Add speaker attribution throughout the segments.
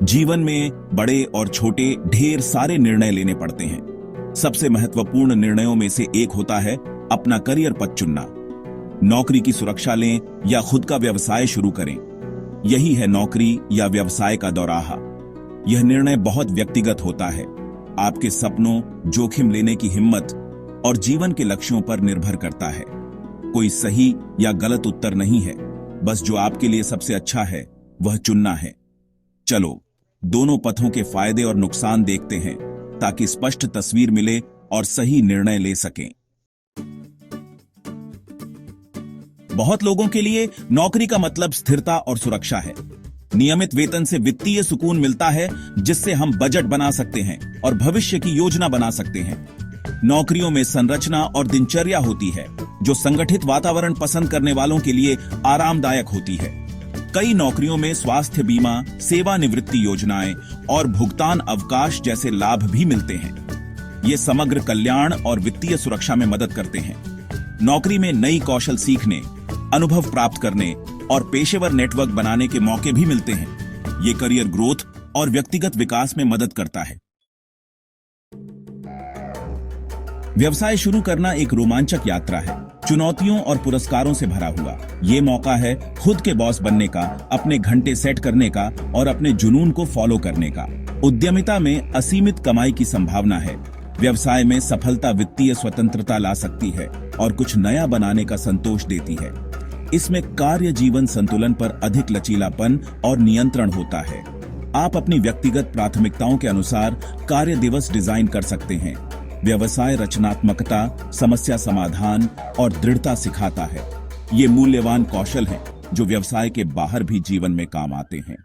Speaker 1: जीवन में बड़े और छोटे ढेर सारे निर्णय लेने पड़ते हैं। सबसे महत्वपूर्ण निर्णयों में से एक होता है अपना करियर पथ चुनना। नौकरी की सुरक्षा लें या खुद का व्यवसाय शुरू करें, यही है नौकरी या व्यवसाय का दौराहा। यह निर्णय बहुत व्यक्तिगत होता है, आपके सपनों, जोखिम लेने की हिम्मत और जीवन के लक्ष्यों पर निर्भर करता है। कोई सही या गलत उत्तर नहीं है, बस जो आपके लिए सबसे अच्छा है वह चुनना है। चलो दोनों पथों के फायदे और नुकसान देखते हैं ताकि स्पष्ट तस्वीर मिले और सही निर्णय ले सकें। बहुत लोगों के लिए नौकरी का मतलब स्थिरता और सुरक्षा है। नियमित वेतन से वित्तीय सुकून मिलता है, जिससे हम बजट बना सकते हैं और भविष्य की योजना बना सकते हैं। नौकरियों में संरचना और दिनचर्या होती है, जो संगठित वातावरण पसंद करने वालों के लिए आरामदायक होती है। कई नौकरियों में स्वास्थ्य बीमा, सेवानिवृत्ति योजनाएं और भुगतान अवकाश जैसे लाभ भी मिलते हैं। ये समग्र कल्याण और वित्तीय सुरक्षा में मदद करते हैं। नौकरी में नई कौशल सीखने, अनुभव प्राप्त करने और पेशेवर नेटवर्क बनाने के मौके भी मिलते हैं। ये करियर ग्रोथ और व्यक्तिगत विकास में मदद करता है। व्यवसाय शुरू करना एक रोमांचक यात्रा है, चुनौतियों और पुरस्कारों से भरा हुआ। ये मौका है खुद के बॉस बनने का, अपने घंटे सेट करने का और अपने जुनून को फॉलो करने का। उद्यमिता में असीमित कमाई की संभावना है। व्यवसाय में सफलता वित्तीय स्वतंत्रता ला सकती है और कुछ नया बनाने का संतोष देती है। इसमें कार्य जीवन संतुलन पर अधिक लचीलापन और नियंत्रण होता है। आप अपनी व्यक्तिगत प्राथमिकताओं के अनुसार कार्य दिवस डिजाइन कर सकते हैं। व्यवसाय रचनात्मकता, समस्या समाधान और दृढ़ता सिखाता है। ये मूल्यवान कौशल हैं जो व्यवसाय के बाहर भी जीवन में काम आते हैं।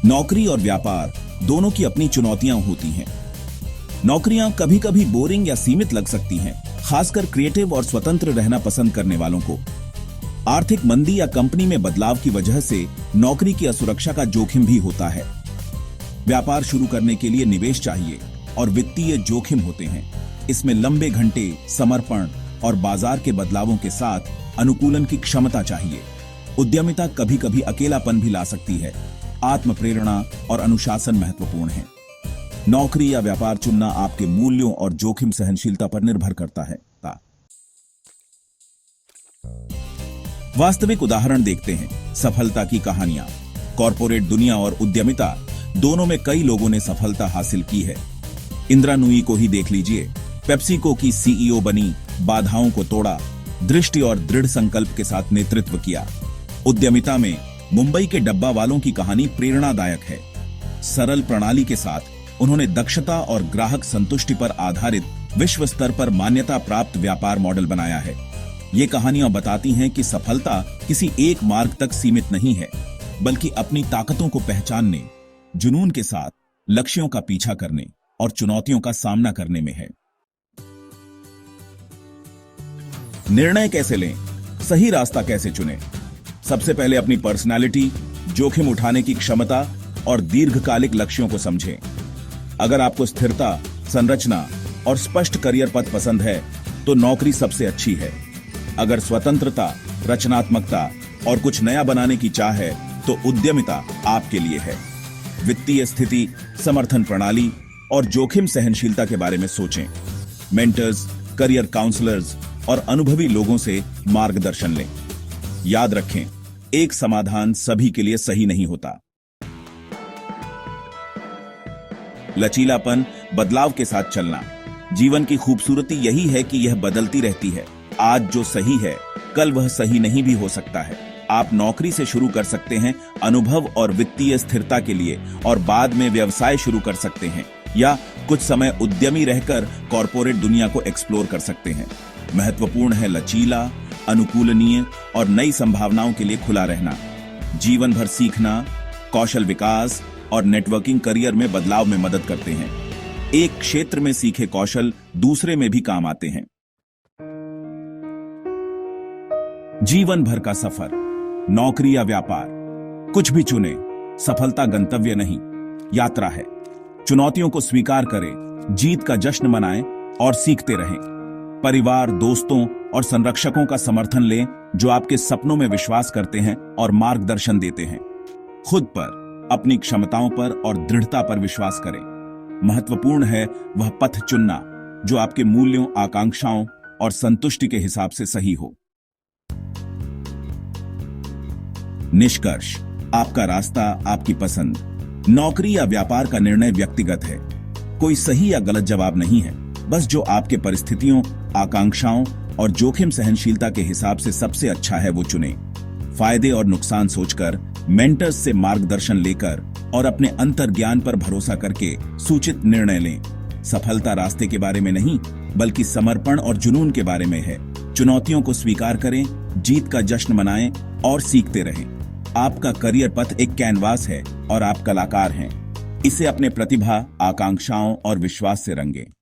Speaker 1: नौकरी और व्यापार दोनों की अपनी चुनौतियां होती हैं। नौकरियां कभी कभी बोरिंग या सीमित लग सकती हैं, खासकर क्रिएटिव और स्वतंत्र रहना पसंद करने वालों को। आर्थिक मंदी या कंपनी में बदलाव की वजह से नौकरी की असुरक्षा का जोखिम भी होता है। व्यापार शुरू करने के लिए निवेश चाहिए और वित्तीय जोखिम होते हैं। इसमें लंबे घंटे, समर्पण और बाजार के बदलावों के साथ अनुकूलन की क्षमता चाहिए। उद्यमिता कभी कभी अकेलापन भी ला सकती है। आत्म प्रेरणा और अनुशासन महत्वपूर्ण है। नौकरी या व्यापार चुनना आपके मूल्यों और जोखिम सहनशीलता पर निर्भर करता है। वास्तविक उदाहरण देखते हैं। सफलता की कहानियां। कॉर्पोरेट दुनिया और उद्यमिता दोनों में कई लोगों ने सफलता हासिल की है। इंदिरा नूई को ही देख लीजिए। पेप्सिको की सीईओ बनी, बाधाओं को तोड़ा, दृष्टि और दृढ़ संकल्प के साथ नेतृत्व किया। उद्यमिता में मुंबई के डब्बा वालों की कहानी प्रेरणादायक है। सरल प्रणाली के साथ उन्होंने दक्षता और ग्राहक संतुष्टि पर आधारित विश्व स्तर पर मान्यता प्राप्त व्यापार मॉडल बनाया है। ये कहानियां बताती हैं कि सफलता किसी एक मार्ग तक सीमित नहीं है, बल्कि अपनी ताकतों को पहचानने, जुनून के साथ लक्ष्यों का पीछा करने और चुनौतियों का सामना करने में है। निर्णय कैसे लें, सही रास्ता कैसे चुनें? सबसे पहले अपनी पर्सनालिटी, जोखिम उठाने की क्षमता और दीर्घकालिक लक्ष्यों को समझें। अगर आपको स्थिरता, संरचना और स्पष्ट करियर पथ पसंद है तो नौकरी सबसे अच्छी है। अगर स्वतंत्रता, रचनात्मकता और कुछ नया बनाने की चाह है तो उद्यमिता आपके लिए है। वित्तीय स्थिति, समर्थन प्रणाली और जोखिम सहनशीलता के बारे में सोचें। मेंटर्स, करियर काउंसलर्स और अनुभवी लोगों से मार्गदर्शन लें। याद रखें, एक समाधान सभी के लिए सही नहीं होता। लचीलापन, बदलाव के साथ चलना। जीवन की खूबसूरती यही है कि यह बदलती रहती है। आज जो सही है, कल वह सही नहीं भी हो सकता है। आप नौकरी से शुरू कर सकते हैं, अनुभव और वित्तीय स्थिरता के लिए, और बाद में व्यवसाय शुरू कर सकते हैं, या कुछ समय उद्यमी रहकर कॉर्पोरेट दुनिया को एक्सप्लोर कर सकते हैं। महत्वपूर्ण है लचीला, अनुकूलनीय और नई संभावनाओं के लिए खुला रहना। जीवन भर सीखना, कौशल विकास और नेटवर्किंग करियर में बदलाव में मदद करते हैं। एक क्षेत्र में सीखे कौशल दूसरे में भी काम आते हैं। जीवन भर का सफर, नौकरी या व्यापार, कुछ भी चुने, सफलता गंतव्य नहीं, यात्रा है। चुनौतियों को स्वीकार करें, जीत का जश्न मनाएं और सीखते रहें। परिवार, दोस्तों और संरक्षकों का समर्थन लें जो आपके सपनों में विश्वास करते हैं और मार्गदर्शन देते हैं। खुद पर, अपनी क्षमताओं पर और दृढ़ता पर विश्वास करें। महत्वपूर्ण है वह पथ चुनना जो आपके मूल्यों, आकांक्षाओं और संतुष्टि के हिसाब से सही हो। निष्कर्ष, आपका रास्ता, आपकी पसंद, नौकरी या व्यापार का निर्णय व्यक्तिगत है। कोई सही या गलत जवाब नहीं है, बस जो आपके परिस्थितियों, आकांक्षाओं और जोखिम सहनशीलता के हिसाब से सबसे अच्छा है वो चुनें। फायदे और नुकसान सोचकर, मेंटर्स से मार्गदर्शन लेकर और अपने अंतर्ज्ञान पर भरोसा करके सूचित निर्णय लें। सफलता रास्ते के बारे में नहीं, बल्कि समर्पण और जुनून के बारे में है। चुनौतियों को स्वीकार करें, जीत का जश्न मनाएं और सीखते रहें। आपका करियर पथ एक कैनवास है और आप कलाकार हैं। इसे अपने प्रतिभा, आकांक्षाओं और विश्वास से रंगें।